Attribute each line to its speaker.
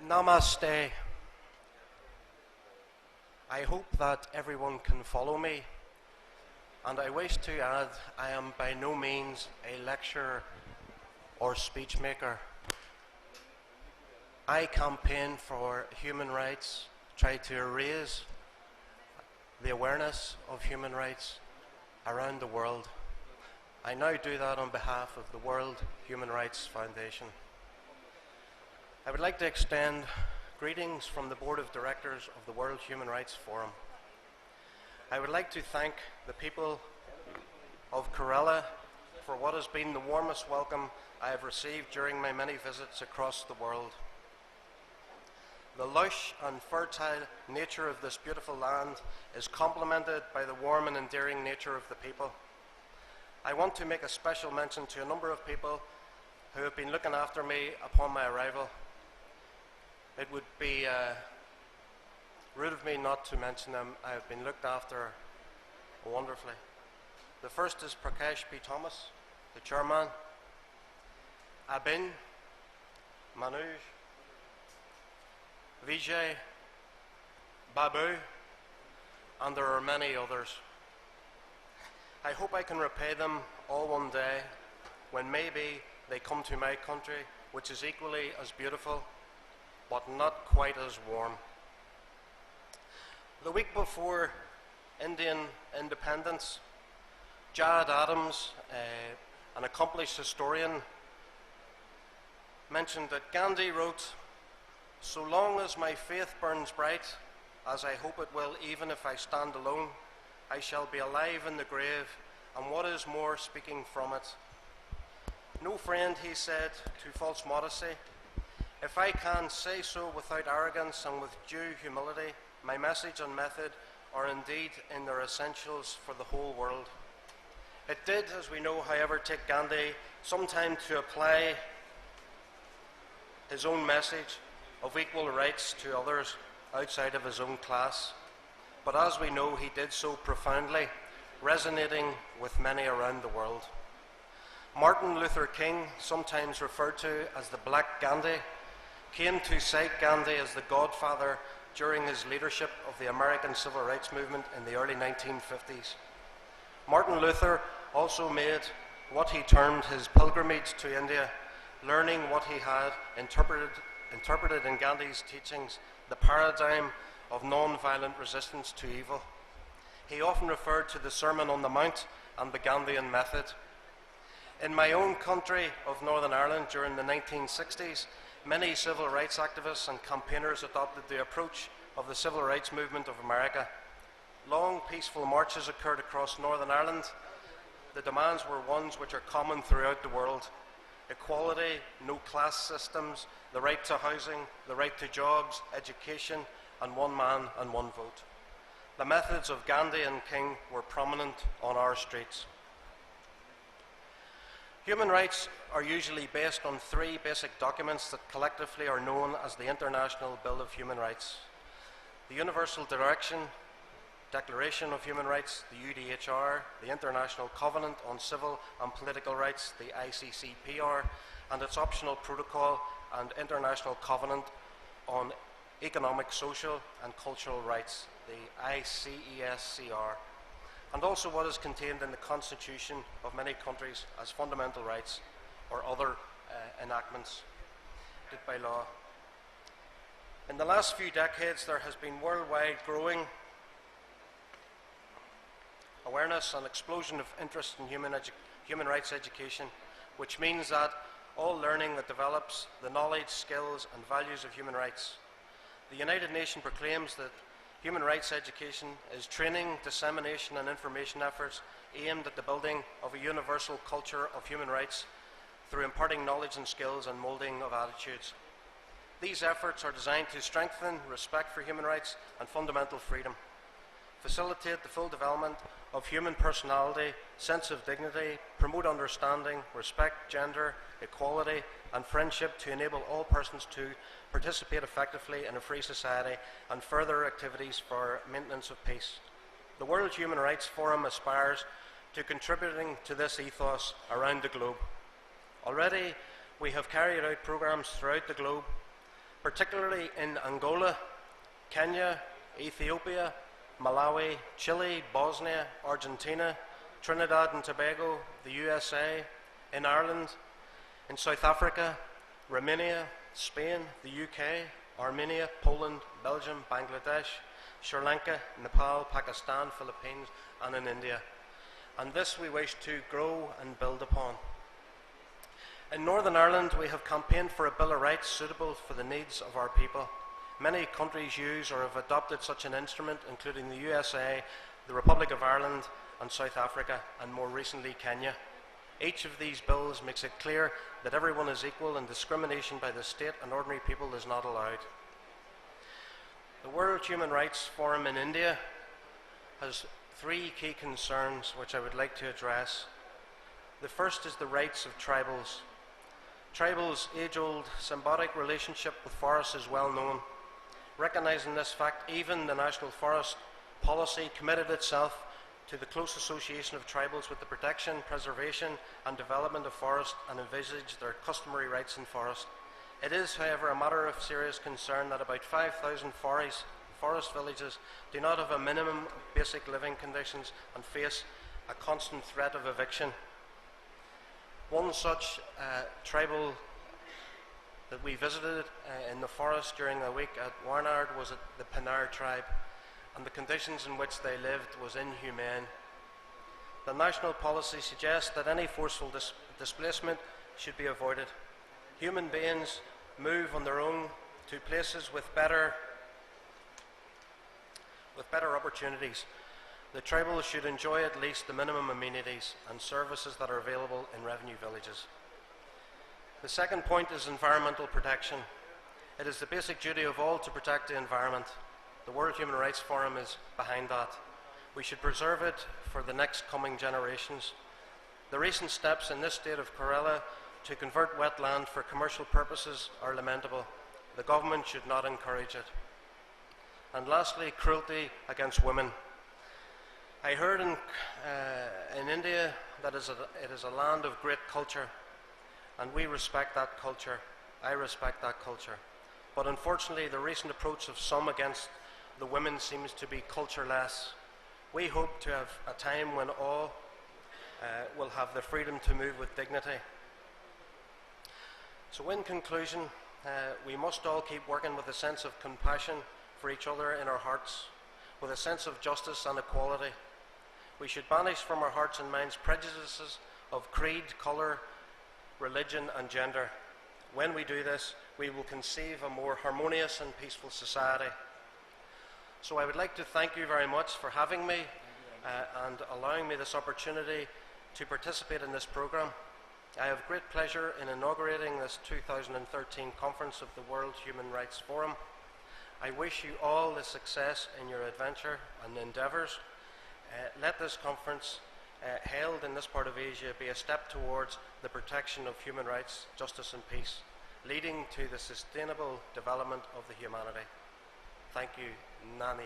Speaker 1: Namaste. I hope that everyone can follow me, and I wish to add I am by no means a lecturer or speech maker. I campaign for human rights, try to raise the awareness of human rights around the world. I now do that on behalf of the World Human Rights Foundation. I would like to extend greetings from the Board of Directors of the World Human Rights Forum. I would like to thank the people of Kerala for what has been the warmest welcome I have received during my many visits across the world. The lush and fertile nature of this beautiful land is complemented by the warm and endearing nature of the people. I want to make a special mention to a number of people who have been looking after me upon my arrival. It would be rude of me not to mention them. I have been looked after wonderfully. The first is Prakash P. Thomas, the chairman, Abin, Manoj, Vijay, Babu, and there are many others. I hope I can repay them all one day when maybe they come to my country, which is equally as beautiful, but not quite as warm. The week before Indian independence, Jad Adams, an accomplished historian, mentioned that Gandhi wrote, "So long as my faith burns bright, as I hope it will even if I stand alone, I shall be alive in the grave, and what is more, speaking from it. No friend," he said, to false modesty, "if I can say so without arrogance and with due humility, my message and method are indeed in their essentials for the whole world." It did, as we know, however, take Gandhi some time to apply his own message of equal rights to others outside of his own class. But as we know, he did so profoundly, resonating with many around the world. Martin Luther King, sometimes referred to as the Black Gandhi, came to cite Gandhi as the godfather during his leadership of the American Civil Rights Movement in the early 1950s. Martin Luther also made what he termed his pilgrimage to India, learning what he had interpreted in Gandhi's teachings, the paradigm of non-violent resistance to evil. He often referred to the Sermon on the Mount and the Gandhian method. In my own country of Northern Ireland during the 1960s, many civil rights activists and campaigners adopted the approach of the Civil Rights Movement of America. Long, peaceful marches occurred across Northern Ireland. The demands were ones which are common throughout the world: equality, no class systems, the right to housing, the right to jobs, education, and one man and one vote. The methods of Gandhi and King were prominent on our streets. Human rights are usually based on three basic documents that collectively are known as the International Bill of Human Rights: the Universal Declaration of Human Rights, the UDHR, the International Covenant on Civil and Political Rights, the ICCPR, and its optional protocol and International Covenant on Economic, Social and Cultural Rights, the ICESCR, and also what is contained in the Constitution of many countries as fundamental rights or other enactments did by law. In the last few decades, there has been worldwide growing awareness and explosion of interest in human rights education, which means that all learning that develops the knowledge, skills and values of human rights. The United Nations proclaims that human rights education is training, dissemination and information efforts aimed at the building of a universal culture of human rights through imparting knowledge and skills and moulding of attitudes. These efforts are designed to strengthen respect for human rights and fundamental freedom, facilitate the full development of human personality, sense of dignity, promote understanding, respect, gender, equality, and friendship to enable all persons to participate effectively in a free society, and further activities for maintenance of peace. The World Human Rights Forum aspires to contributing to this ethos around the globe. Already, we have carried out programs throughout the globe particularly in Angola, Kenya, Ethiopia, Malawi, Chile, Bosnia, Argentina, Trinidad and Tobago, the USA, in Ireland, in South Africa, Romania, Spain, the UK, Armenia, Poland, Belgium, Bangladesh, Sri Lanka, Nepal, Pakistan, Philippines, and in India. And this we wish to grow and build upon. In Northern Ireland, we have campaigned for a Bill of Rights suitable for the needs of our people. Many countries use or have adopted such an instrument, including the USA, the Republic of Ireland, and South Africa, and more recently Kenya. Each of these bills makes it clear that everyone is equal and discrimination by the state and ordinary people is not allowed. The World Human Rights Forum in India has three key concerns which I would like to address. The first is the rights of tribals. Tribals' age-old symbiotic relationship with forests is well known. Recognising this fact, even the National Forest Policy committed itself to the close association of tribals with the protection, preservation and development of forest and envisage their customary rights in forest. It is, however, a matter of serious concern that about 5,000 forest villages do not have a minimum basic living conditions and face a constant threat of eviction. One such tribal that we visited in the forest during a week at Warnard was the Pinar tribe, and the conditions in which they lived was inhumane. The national policy suggests that any forceful displacement should be avoided. Human beings move on their own to places with better opportunities. The tribals should enjoy at least the minimum amenities and services that are available in revenue villages. The second point is environmental protection. It is the basic duty of all to protect the environment. The World Human Rights Forum is behind that. We should preserve it for the next coming generations. The recent steps in this state of Kerala to convert wetland for commercial purposes are lamentable. The government should not encourage it. And lastly, cruelty against women. I heard in India that it is a land of great culture, and we respect that culture. I respect that culture. But unfortunately, the recent approach of some against the women seems to be cultureless. We hope to have a time when all will have the freedom to move with dignity. So in conclusion, we must all keep working with a sense of compassion for each other in our hearts, with a sense of justice and equality. We should banish from our hearts and minds prejudices of creed, colour, religion and gender. When we do this, we will conceive a more harmonious and peaceful society. So I would like to thank you very much for having me and allowing me this opportunity to participate in this programme. I have great pleasure in inaugurating this 2013 conference of the World Human Rights Forum. I wish you all the success in your adventure and endeavours. Let this conference held in this part of Asia be a step towards the protection of human rights, justice and peace, leading to the sustainable development of the humanity. Thank you. Nani.